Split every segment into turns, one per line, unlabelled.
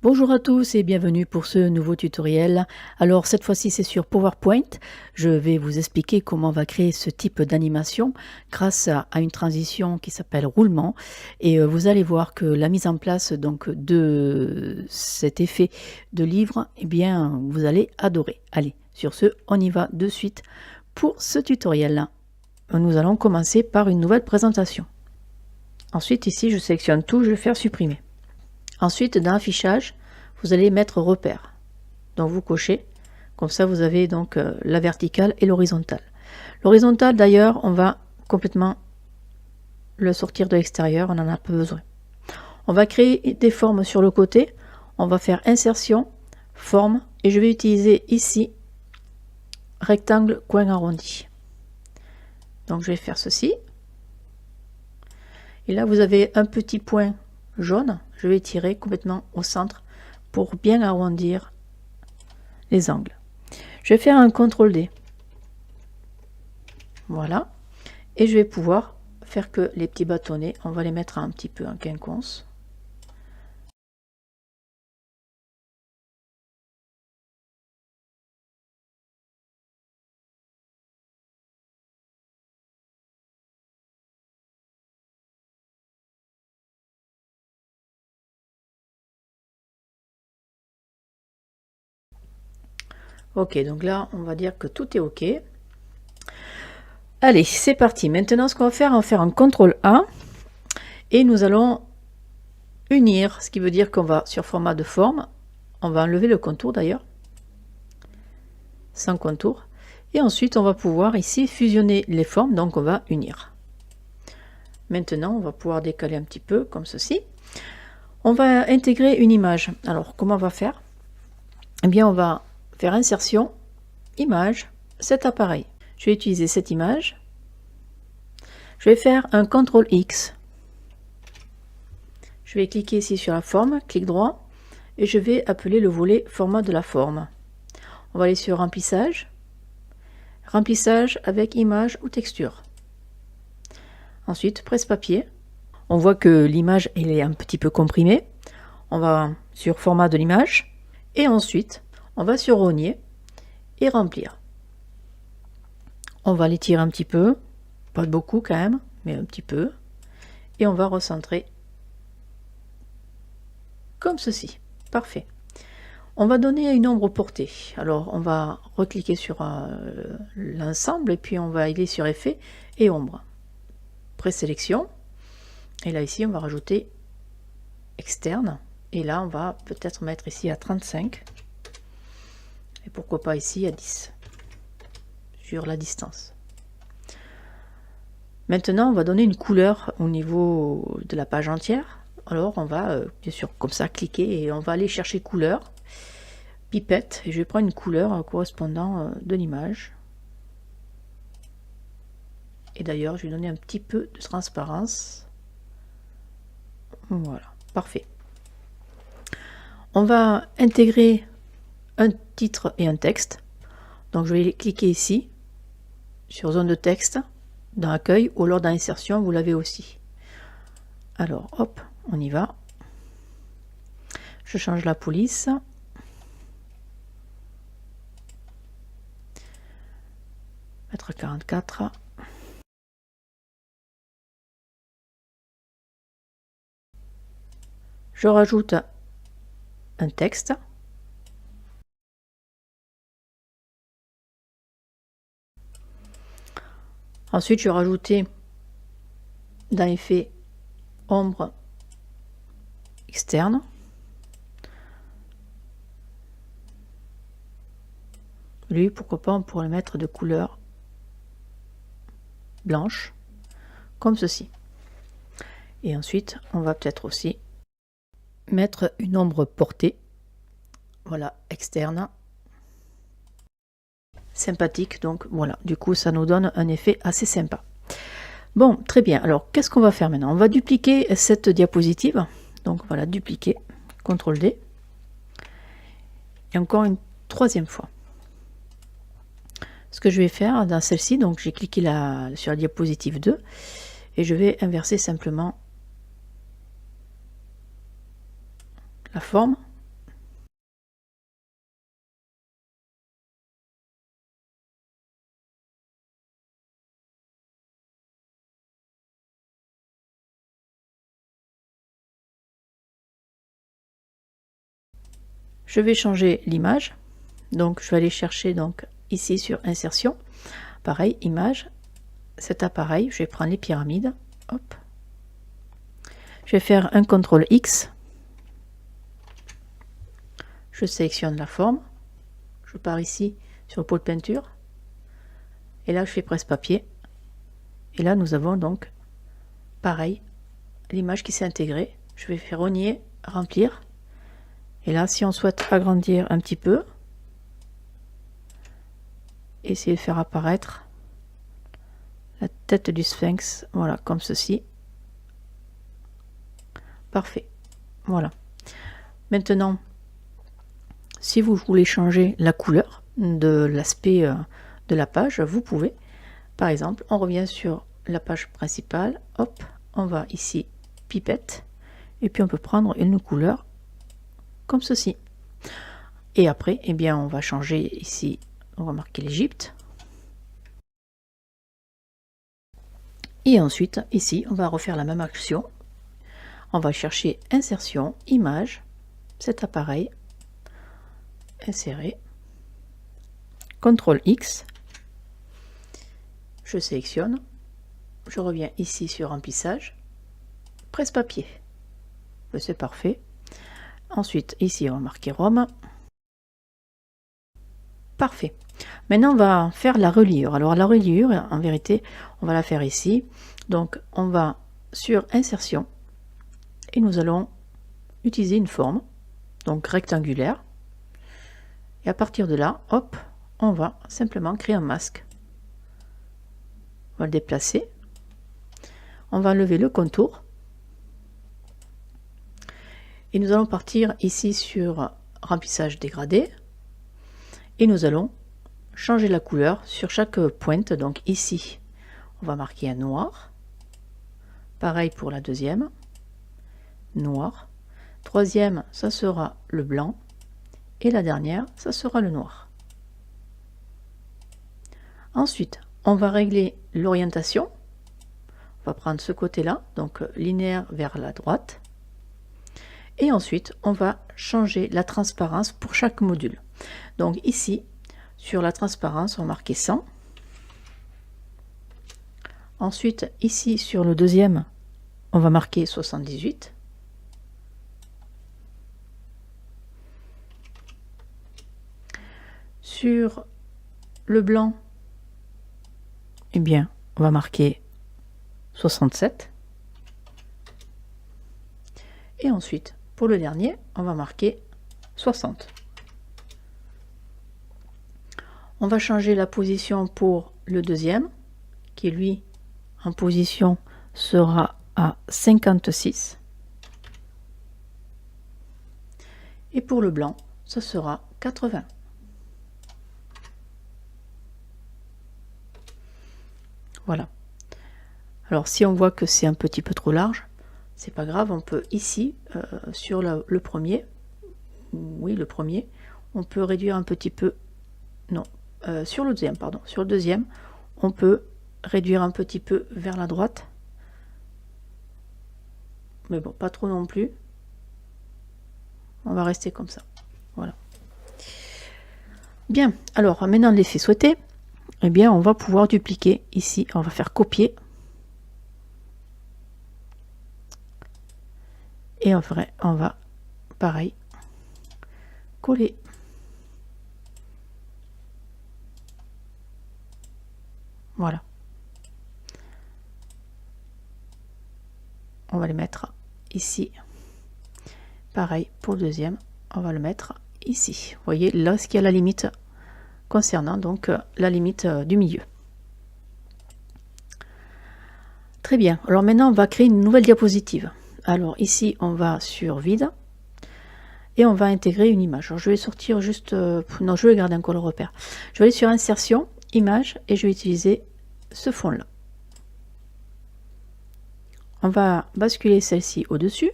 Bonjour à tous et bienvenue pour ce nouveau tutoriel. Alors cette fois-ci c'est sur PowerPoint. Je vais vous expliquer comment on va créer ce type d'animation grâce à une transition qui s'appelle roulement. Et vous allez voir que la mise en place donc de cet effet de livre, eh bien vous allez adorer. Allez, sur ce, on y va de suite pour ce tutoriel. Nous allons commencer par une nouvelle présentation. Ensuite ici je sélectionne tout, je vais faire supprimer. Ensuite, dans Affichage, vous allez mettre Repère. Donc vous cochez, comme ça vous avez donc la verticale et l'horizontale. L'horizontale d'ailleurs, on va complètement le sortir de l'extérieur, on n'en a pas besoin. On va créer des formes sur le côté, on va faire Insertion, Forme, et je vais utiliser ici Rectangle, coin arrondi. Donc je vais faire ceci. Et là vous avez un petit point jaune, je vais tirer complètement au centre pour bien arrondir les angles. Je vais faire un CTRL D. Voilà. Et je vais pouvoir faire que les petits bâtonnets, on va les mettre un petit peu en quinconce. Ok, donc là, on va dire que tout est ok. Allez, c'est parti. Maintenant, ce qu'on va faire, on va faire un CTRL A et nous allons unir, ce qui veut dire qu'on va sur format de forme, on va enlever le contour d'ailleurs, sans contour, et ensuite on va pouvoir ici fusionner les formes, donc on va unir. Maintenant, on va pouvoir décaler un petit peu comme ceci. On va intégrer une image. Alors, comment on va faire? Eh bien, on va faire Insertion, Image, cet appareil. Je vais utiliser cette image. Je vais faire un CTRL X. Je vais cliquer ici sur la forme, clic droit, et je vais appeler le volet Format de la forme. On va aller sur Remplissage, Remplissage avec image ou texture. Ensuite, presse-papier. On voit que l'image est un petit peu comprimée. On va sur Format de l'image. Et ensuite, on va sur Rogner et Remplir. On va l'étirer un petit peu, pas beaucoup quand même, mais un petit peu. Et on va recentrer comme ceci. Parfait. On va donner une ombre portée. Alors, on va recliquer sur l'ensemble et puis on va aller sur Effet et Ombre. Présélection. Et là, ici, on va rajouter Externe. Et là, on va peut-être mettre ici à 35. Et pourquoi pas ici à 10. Sur la distance. Maintenant, on va donner une couleur au niveau de la page entière. Alors, on va, bien sûr, comme ça, cliquer et on va aller chercher couleur. Pipette. Et je vais prendre une couleur correspondant de l'image. Et d'ailleurs, je vais donner un petit peu de transparence. Voilà, parfait. On va intégrer un titre et un texte. Donc je vais cliquer ici sur zone de texte dans accueil ou lors d'insertion, vous l'avez aussi. Alors hop, on y va. Je change la police. Mettre 44. Je rajoute un texte. Ensuite, je vais rajouter dans Effet Ombre externe. Lui, pourquoi pas, on pourrait le mettre de couleur blanche, comme ceci. Et ensuite, on va peut-être aussi mettre une ombre portée. Voilà, externe. Sympathique, donc voilà, du coup ça nous donne un effet assez sympa. Bon, très bien, alors qu'est-ce qu'on va faire maintenant? On va dupliquer cette diapositive, donc voilà, dupliquer, CTRL D, et encore une troisième fois. Ce que je vais faire dans celle-ci, donc j'ai cliqué sur la diapositive 2, et je vais inverser simplement la forme, Je vais changer l'image. Donc je vais aller chercher donc ici sur insertion. Pareil, image, cet appareil, je vais prendre les pyramides. Hop. Je vais faire un CTRL X. Je sélectionne la forme. Je pars ici sur le pot de peinture. Et là, je fais presse-papier. Et là, nous avons donc, pareil, l'image qui s'est intégrée. Je vais faire rogner, remplir. Et là, si on souhaite agrandir un petit peu, essayer de faire apparaître la tête du sphinx, voilà, comme ceci. Parfait. Voilà. Maintenant, si vous voulez changer la couleur de l'aspect de la page, vous pouvez. Par exemple, on revient sur la page principale. Hop, on va ici, pipette. Et puis on peut prendre une couleur comme ceci. Et après, eh bien, on va changer ici. On va marquer l'Égypte. Et ensuite, ici, on va refaire la même action. On va chercher insertion, image, cet appareil, insérer, CTRL X, je sélectionne, je reviens ici sur remplissage, presse-papier, c'est parfait. Ensuite, ici, on va marquer Rome. Parfait. Maintenant, on va faire la reliure. Alors, la reliure, en vérité, on va la faire ici. Donc, on va sur insertion et nous allons utiliser une forme, donc rectangulaire. Et à partir de là, hop, on va simplement créer un masque. On va le déplacer. On va enlever le contour. Et nous allons partir ici sur remplissage dégradé. Et nous allons changer la couleur sur chaque pointe. Donc ici, on va marquer un noir. Pareil pour la deuxième. Noir. Troisième, ça sera le blanc. Et la dernière, ça sera le noir. Ensuite, on va régler l'orientation. On va prendre ce côté-là, donc linéaire vers la droite. Et ensuite, on va changer la transparence pour chaque module. Donc ici, sur la transparence, on va marquer 100. Ensuite, ici, sur le deuxième, on va marquer 78. Sur le blanc, eh bien, on va marquer 67. Et ensuite, pour le dernier, on va marquer 60. On va changer la position pour le deuxième, qui lui, en position, sera à 56. Et pour le blanc, ce sera 80. Voilà. Alors, si on voit que c'est un petit peu trop large, c'est pas grave, on peut ici, sur le premier, oui, le premier, on peut réduire un petit peu, non, sur le deuxième, pardon, sur le deuxième, on peut réduire un petit peu vers la droite, mais bon, pas trop non plus. On va rester comme ça, voilà. Bien, alors maintenant l'effet souhaité, eh bien, on va pouvoir dupliquer ici, on va faire copier. Et en vrai, on va, pareil, coller. Voilà. On va les mettre ici. Pareil pour le deuxième, on va le mettre ici. Vous voyez, là, ce qu'il y a la limite concernant donc la limite du milieu. Très bien. Alors maintenant, on va créer une nouvelle diapositive. Alors ici, on va sur vide et on va intégrer une image. Alors, je vais sortir juste... non, je vais garder encore le repère. Je vais aller sur insertion, image et je vais utiliser ce fond-là. On va basculer celle-ci au-dessus.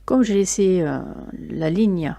Comme j'ai laissé la ligne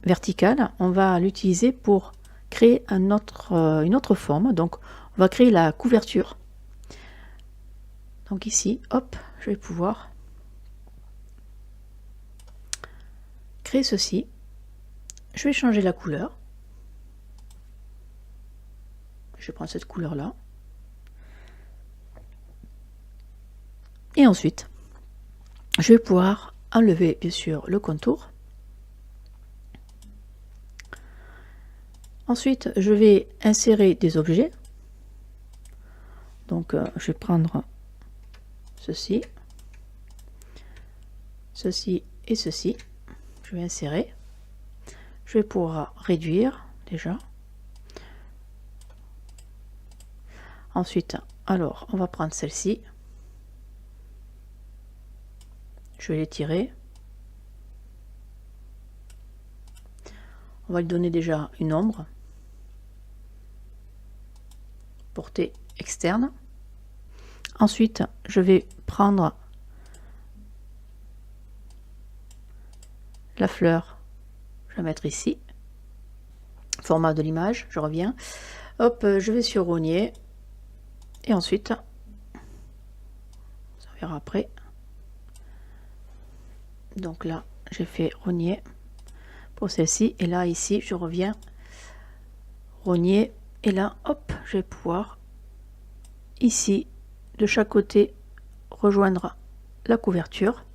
verticale, on va l'utiliser pour créer une autre forme. Donc, on va créer la couverture. Donc ici, hop, je vais pouvoir créer ceci. Je vais changer la couleur. Je vais prendre cette couleur-là. Et ensuite, je vais pouvoir enlever, bien sûr, le contour. Ensuite, je vais insérer des objets. Donc, je vais prendre ceci, ceci et ceci. Je vais insérer. Je vais pouvoir réduire déjà. Ensuite, alors, on va prendre celle-ci. Je vais l'étirer. On va lui donner déjà une ombre. Portée externe. Ensuite, je vais prendre la fleur. Je vais la mettre ici. Format de l'image, je reviens. Hop, je vais sur rogner. Et ensuite, on verra après. Donc là, j'ai fait rogner pour celle-ci. Et là, ici, je reviens rogner. Et là, hop, je vais pouvoir ici, de chaque côté, rejoindre la couverture.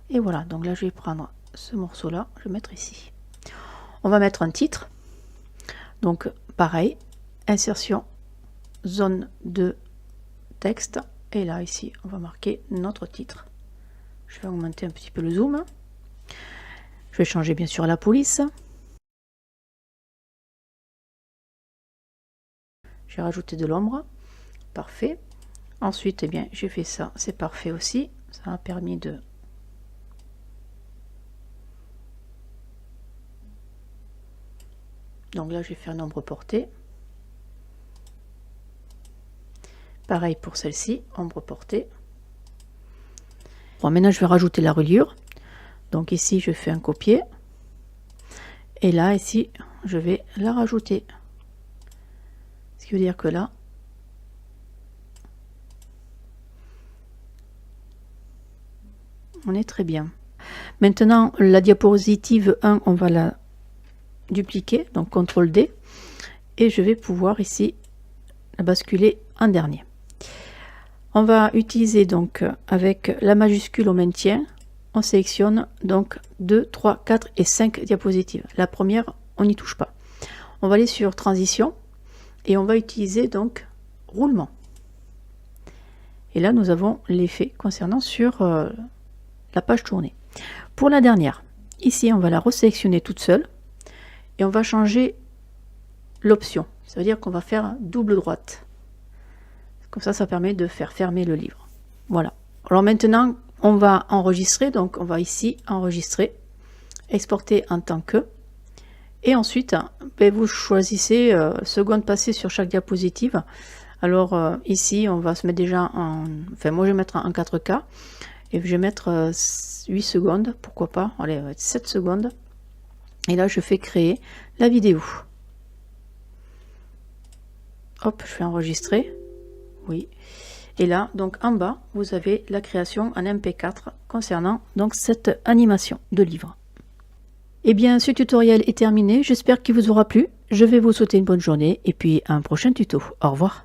Et voilà, donc là, je vais prendre ce morceau-là, je vais mettre ici. On va mettre un titre. Donc, pareil, insertion, zone de texte. Et là, ici, on va marquer notre titre. Je vais augmenter un petit peu le zoom. Je vais changer bien sûr la police. J'ai rajouté de l'ombre. Parfait. Ensuite, eh bien, j'ai fait ça. C'est parfait aussi. Ça m'a permis de... Donc là, j'ai fait un ombre portée. Pareil pour celle-ci, ombre portée. Bon, maintenant, je vais rajouter la reliure. Donc ici, je fais un copier. Et là, ici, je vais la rajouter. Ce qui veut dire que là, on est très bien. Maintenant, la diapositive 1, on va la dupliquer. Donc, CTRL D. Et je vais pouvoir ici la basculer en dernier. On va utiliser donc avec la majuscule au maintien, on sélectionne donc 2, 3, 4 et 5 diapositives. La première, on n'y touche pas. On va aller sur transition et on va utiliser donc roulement. Et là, nous avons l'effet concernant sur la page tournée. Pour la dernière, ici, on va la resélectionner toute seule et on va changer l'option. Ça veut dire qu'on va faire double droite. Comme ça permet de faire fermer le livre. Voilà. Alors maintenant, on va enregistrer. Donc, on va ici enregistrer, exporter en tant que. Et ensuite, ben, vous choisissez seconde passée sur chaque diapositive. Alors, ici, on va se mettre déjà en... Enfin, moi, je vais mettre en 4K. Et je vais mettre 8 secondes. Pourquoi pas? Allez, 7 secondes. Et là, je fais créer la vidéo. Hop, je fais enregistrer. Oui, et là, donc en bas, vous avez la création en MP4 concernant donc cette animation de livre. Eh bien, ce tutoriel est terminé. J'espère qu'il vous aura plu. Je vais vous souhaiter une bonne journée et puis un prochain tuto. Au revoir.